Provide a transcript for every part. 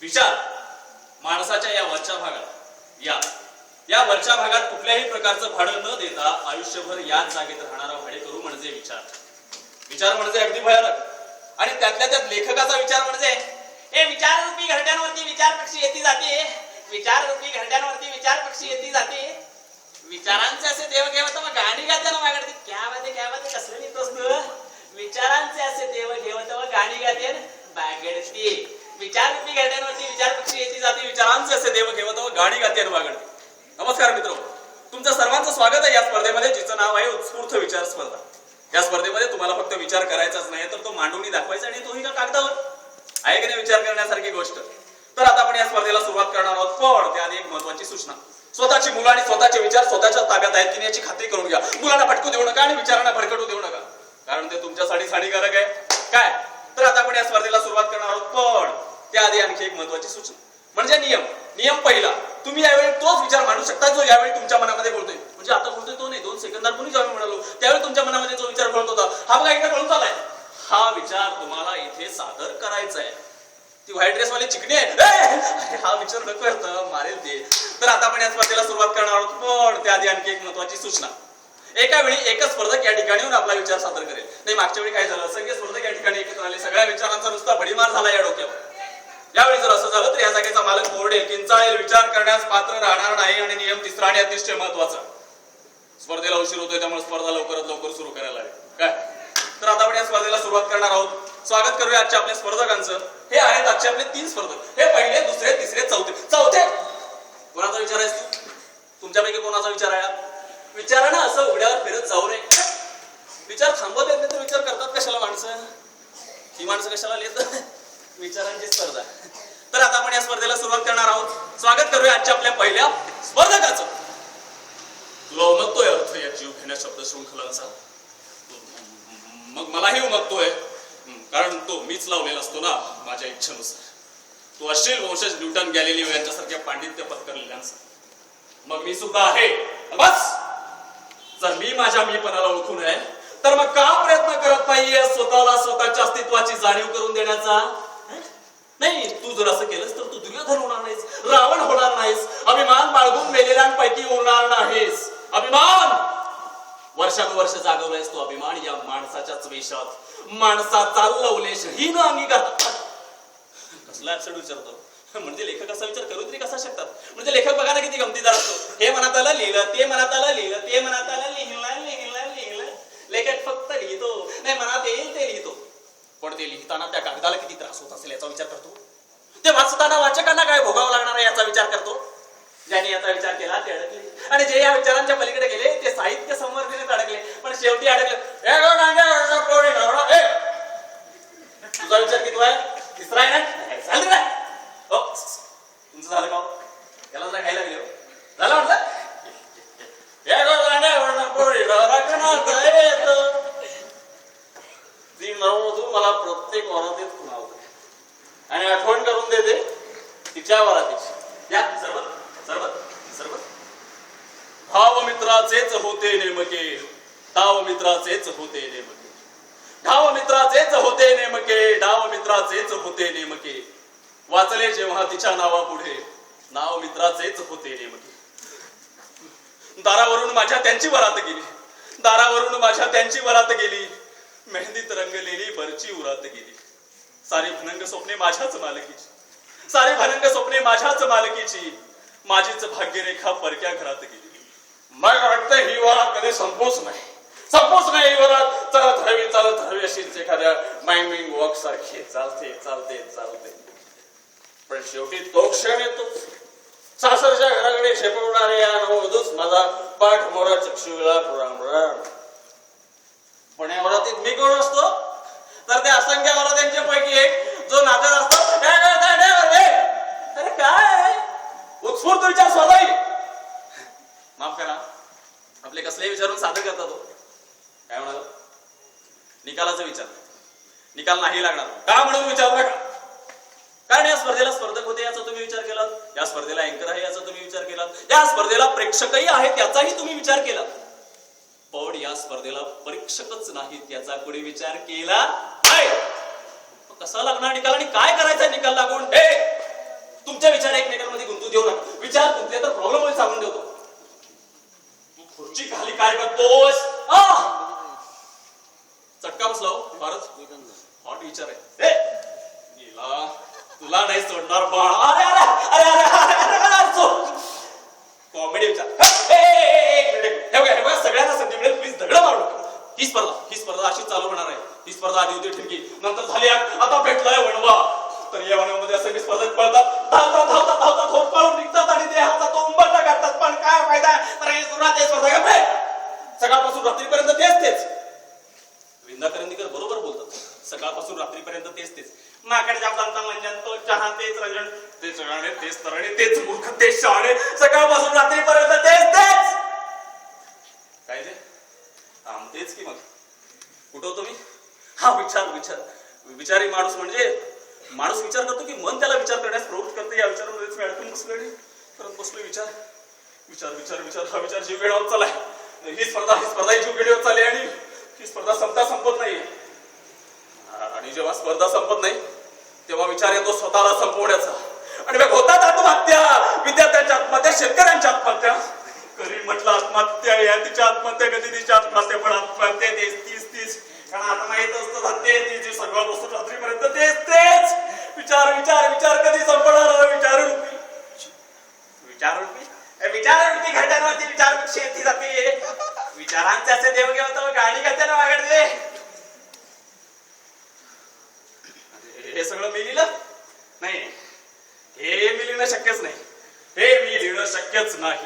विचार माणसाच्या या वरच्या भागात या वरच्या भागात कुठल्याही प्रकारचं भाडं न देता आयुष्यभर याच जागेत राहणारा भाडेकरू म्हणजे विचार म्हणजे अगदी भयानक। आणि त्यातल्या त्यात लेखकाचा विचार म्हणजे हे विचाररूपी घरट्यांवरती विचार पक्षी येती जाते, विचाररूपी घरट्यांवरती विचार पक्षी येती जाते, विचारांचे असे देव घेवत मग गाणी गाते ना मागडते क्या बाते कसलं लिहितोस तू? विचारांचे असे देव घेवत व गाणी गाते बागडते, विचाररूपी घरट्यांवरती विचार पक्षी येती जाते, विचारांचे असे देव घेवत व गाणी गाते बागडते। नमस्कार मित्र, तुमचं सर्वांचं स्वागत आहे या स्पर्धेमध्ये जिचं नाव आहे उत्स्फूर्त विचार स्पर्धा। या स्पर्धेमध्ये तुम्हाला फक्त विचार करायचाच नाही तर तो मांडून दाखवायचा आणि तोही का कागदावर आहे की नाही विचार करण्यासारखी गोष्ट। तर आता आपण या स्पर्धेला सुरुवात करणार आहोत, पण त्याआधी एक महत्त्वाची सूचना, स्वतःची मुलं आणि स्वतःचे विचार स्वतःच्या ताब्यात आहेत की याची खात्री करून घ्या। मुलांना भटकू देऊ नका आणि विचारांना भडकटू देऊ नका, कारण ते तुमच्यासाठी हानिकारक आहे। काय तर आता आपण या स्पर्धेला सुरुवात करणार आहोत, पण त्याआधी आणखी एक महत्त्वाची सूचना म्हणजे नियम पहिला, तुम्ही यावेळी तोच विचार मांडू शकता जो यावेळी तुमच्या मनामध्ये बोलतोय, म्हणजे आता बोलतोय तो नाही, 2 सेकंदापूर्वी जेव्हा म्हणालो त्यावेळी तुमच्या मनामध्ये जो विचार बोलत होता हा बघा इकडे बोलत आलाय, हा विचार तुम्हाला इथे सादर करायचा आहे। ती व्हाईट ड्रेस वाली चिकणी आहे, हा विचार नको होतं मारेल ते। तर आता आपण या स्पर्धेला सुरुवात करणार आहोत, पण त्याआधी आणखी एक महत्त्वाची सूचना, एका वेळी एकच स्पर्धक या ठिकाणी येऊन आपला विचार सादर करेल। नाही, मागच्या वेळी काय झालं, असंख्य स्पर्धक या ठिकाणी एकत्र आले, सगळ्या विचारांचा नुसता भडीमार झाला या डोक्यावर। यावेळी जर असं झालं तर या जागेचा मालक ओरडेल, किंचाळेल, विचार करण्यास पात्र राहणार नाही। आणि नियम तिसरा आणि अतिशय महत्त्वाचा, स्पर्धेला उशीर होतोय त्यामुळे स्पर्धा लवकरात लवकर सुरू करायला हवी। काय तर आता आपण या स्पर्धेला सुरुवात करणार आहोत। स्वागत करूया आजच्या आपल्या स्पर्धकांचं। हे आहेत आजचे आपले 3 स्पर्धक, हे पहिले, दुसरे, तिसरे, चौथे कोणाचा विचार आहे? तुमच्यापैकी कोणाचा विचार आहे? विचारानं असं उघड्यावर फिरत जाऊ नये, विचार थांबवत येत नाही तर विचार करतात कशाला माणसं? ही माणसं कशाला लिहितात? विचारांची स्पर्धा। तर आता आपण या स्पर्धेला सुरुवात करणार आहोत। स्वागत करूया आजच्या आपल्या पहिल्या स्पर्धकाचं। तुला उमगतोय अर्थ या जीव घेण्या शब्द शृंखलांचा? मग मलाही उमगतोय, कारण तो मीच लावलेला असतो ना माझ्या इच्छेनुसार। तो अश्लील वंशज न्यूटन गॅलिलिओ यांच्यासारख्या पांडित्य पत्करलेल्यांचा मग मी सुद्धा आहे। बस, जर मी माझ्या मीपणाला ओळखू नये तर मग का प्रयत्न करत नाहीये स्वतःला स्वतःच्या अस्तित्वाची जाणीव करून देण्याचा? नाही, तू जर असं केलंस तर तू दुर्योधन होणार नाहीस, रावण होणार नाहीस, अभिमान बाळगून मेलेल्यांपैकी होणार नाहीस। अभिमान वर्षानुवर्ष जागवलायस तो अभिमान या माणसाच्याच वेशात, माणसाचा लवलेशहीन अंगीकार। कसला ऍब्सर्ड विचारतो, म्हणजे लेखक असा विचार करू तरी कसा शकतात? म्हणजे लेखक बघा ना किती गमतीदार असतो, हे मनात आलं लिहिलं, ते मनात आलं लिहिलं, ते मनात आलं लिहिलं। लेखक फक्त लिहितो, नाही मनात येईल ते लिहितो, पण ते लिहिताना त्या कागदाला किती त्रास होत असेल याचा विचार करतो, ते वाचताना वाचकांना काय भोगावं लागणार आहे याचा विचार करतो। ज्यांनी याचा विचार केला ते अडकले, आणि जे या विचारांच्या पलीकडे गेले ते साहित्य संवर्धनेत अडकले, पण शेवटी अडकले। तुझा विचार किती आहे? तिसरा आहे ना? झालं ना? तुमचं झालं का? त्याला जरा खायला गेले झालं म्हटलं मला प्रत्येक वरातीत खुणावते आणि आठवण करून देते तिच्या वरातीची। या सरबत भाव मित्राचेच होते नेमके, ताव मित्राचेच होते नेमके, ढाव मित्राचेच होते नेमके, डाव मित्राचेच होते नेमके, वाचले जेव्हा तिच्या नावापुढे नाव मित्राचेच होते नेमके। दारावरून माझ्या त्यांची वरात गेली, दारावरून माझ्या त्यांची वरात गेली, मेहंदीत रंगलेली बरची उरात गेली, सारी भनंग स्वप्ने माझ्याच मालकीची, सारी भनंग स्वप्ने माझ्याच मालकीची, माझीच भाग्यरेखा परक्या घरात गेली। मला वाटतं ही वरात कधी संपोच नाही ही वरात चालत हवी अशीच एखाद्या माइमिंग वॉक सारखी चालते, पण शेवटी तो क्षण येतो, सासरच्या घराकडे शेपवणारे या नववधूस माझा पाठ मोरा चक्षुला राम। पण या वरातीत मी कोण असतो? तर त्या असंख्य वरात्यांच्या पैकी एक जो नाचत असतो। अरे काय उत्स्फूर्त विचार स्वतःही, माफ करा, आपले कसलेही विचारून सादर करतात तो काय म्हणाल? निकालाचा विचार, निकाल नाही लागणार का म्हणून विचारू नका, कारण या स्पर्धेला स्पर्धक होते याचा तुम्ही विचार केलात, या स्पर्धेला अँकर आहे याचा तुम्ही विचार केलात, या स्पर्धेला प्रेक्षकही आहेत याचाही तुम्ही विचार केलात, पण या स्पर्धेला परीक्षकच नाहीत याचा कोणी विचार केला नाही। कसा लागणार निकाल आणि काय करायचा निकाल लागून? विचार तुटले तर प्रॉब्लेम होईल सांगून ठेवतो. तू खुर्ची खाली काय करतोस? चटका बसला हो फारच हॉट विचार आहे. गेला तुला नाही सोडणार बाळ. अरे अरे अरे अरे अरे कॉमेडी विचार. हे बघा सगळ्यांना संधी मिळेल, प्लीज दगड मारू नका. ही स्पर्धा अशीच चालू होणार आहे. ही स्पर्धा आधी होती ठिणगी, नंतर झाली आता भेटलाय वणवा. तर या वणव्यामध्ये असे मी स्पर्धेत पळतात, धावतात होत पळून निघतात आणि ते हातात तो उंबरटा काढतात. पण काय फायदा? तर ही सुरुवात आहे स्पर्धा गप्पे. सकाळपासून रात्रीपर्यंत तेच विंदा करंदीकर बरोबर बोलतात. सकाळपासून रात्रीपर्यंत तेच माकडे जापदांचा मंजन, तो चहा, तेच रंजन, तेच चढाणे, तेच तरणे, तेच मूर्ख, तेच शहाणे. सकाळपासून रात्रीपर्यंत तेच काय ते आमतेच की. मग कुठं होतो मी? हा विचारी माणूस म्हणजे माणूस विचार करतो की मन त्याला विचार करण्यास प्रवृत्त करते. या विचारामध्येच मी अडकून बसलोय करत बसलोय. विचार हा विचार जीव घेण्यावर चाललाय. ही स्पर्धा जीव घेण्यावर चालली आणि ही स्पर्धा संपत नाही. आणि जेव्हा स्पर्धा संपत नाही तेव्हा विचार येतो स्वतःला संपवण्याचा. आणि मग होतात आत्महत्या, विद्यार्थ्यांच्या आत्महत्या, शेतकऱ्यांच्या आत्महत्या. करीन म्हटलं आत्महत्या, या तिच्या आत्महत्या, कधी तिच्या आत्महत्या, पण आत्महत्या तीच. कारण आता माहित असतं ते सगळं रात्रीपर्यंत तेच विचार कधी संपणार? विचार घाट्यांवरती विचार शेती जाते. विचारांचे असे देव घेवतो गाडी घाट्यानं वागडते. हे सगळं मी लिहिलं नाही. हे मी लिहिणं शक्यच नाही.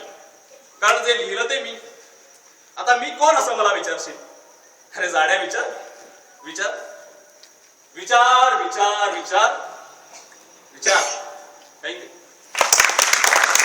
कारण जे लिहिलं ते मी. आता मी कोण असं मला विचारशील? अरे जाड्या विचार